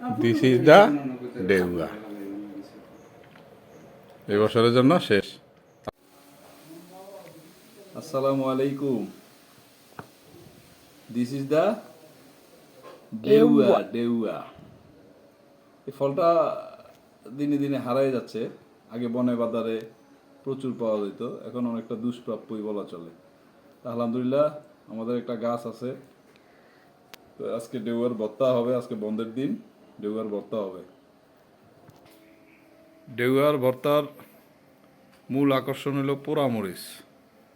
This is the ডেউয়া। এই বছরের জন্য শেষ। আসসালামু আলাইকুম। This is the dewa. ডেউয়া এই ফলটা দিনে দিনে হারাই যাচ্ছে। আগে বনে বাজারে প্রচুর পাওয়া যেত, এখন অনেকটা দুষ্প্রাপ্যই বলা চলে। আলহামদুলিল্লাহ আমাদের একটা গাছ আছে, তো আজকে ডেউয়ার ভর্তা হবে। আজকে বন্ধের দিন, ডেউয়ার ভর্তা হবে। ডেউয়ার ভর্তার মূল আকর্ষণ হলো পোড়া মরিচ।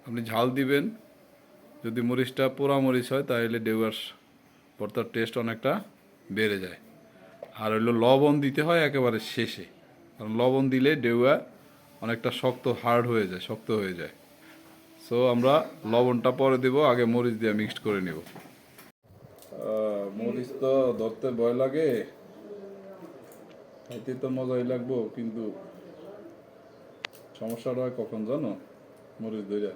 আপনি ঝাল দিবেন, যদি মরিচটা পোড়া মরিচ হয় তাহলে ডেউয়ার ভর্তার টেস্ট অনেকটা বেড়ে যায়। আর হইলো লবণ দিতে হয় একেবারে শেষে, কারণ লবণ দিলে ডেউয়া অনেকটা শক্ত, হার্ড হয়ে যায়, শক্ত হয়ে যায়। সো আমরা লবণটা পরে দেব, আগে মরিচ দিয়ে মিক্সড করে নেব। মরিচ তো ধরতে ভয় লাগে, খাইতে তো মজাই লাগবো, কিন্তু সমস্যাটা হয় কখন জানো? মরিচ ধইরা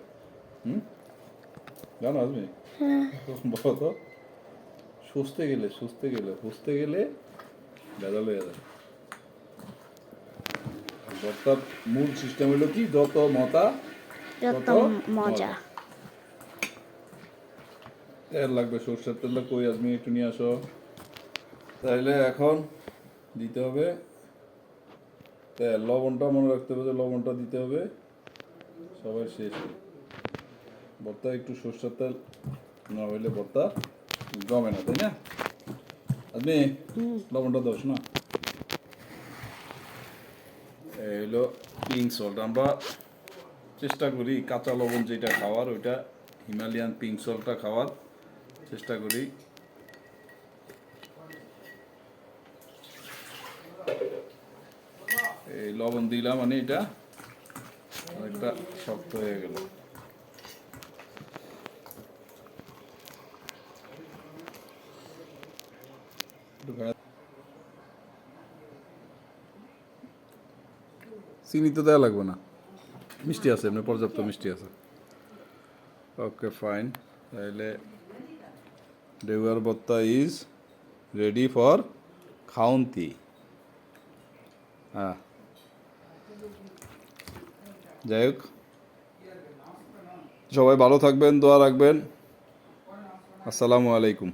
জানো আজমি বলো তো, সুস্থে গেলে ভেজাল হয়ে যায়। ভর্তার মূল সিস্টেম হলো কি, যত মজা তত মজা। তেল লাগবে, সরষের তেল কই আজমি একটু নিয়ে আসো। তাইলে এখন দিতে হবে তেল। লবণটা মনে রাখতে হবে যে লবণটা দিতে হবে সবার শেষে। ভর্তা একটু সরষের তেল না হইলে ভর্তা জমে না, তাই না? আপনি লবণটা দোষ না। এই হলো পিঙ্ক সল্ট। আমরা চেষ্টা করি কাঁচা লবণ যেটা খাওয়ার, ওইটা হিমালয়ান পিঙ্ক সল্টটা খাওয়ার চেষ্টা করি। এই লবণ দিলাম, মানে এটা অনেকটা শক্ত হয়ে গেল। চিনি তো দেওয়া লাগবে না, মিষ্টি আছে, এমনি পর্যাপ্ত মিষ্টি আছে। ওকে ফাইন, তাহলে ডেউয়ার ভর্তা ইজ রেডি ফর খাউন্তি। হ্যাঁ, যাই হোক, সবাই ভালো থাকবেন, দোয়া রাখবেন। আসসালামু আলাইকুম।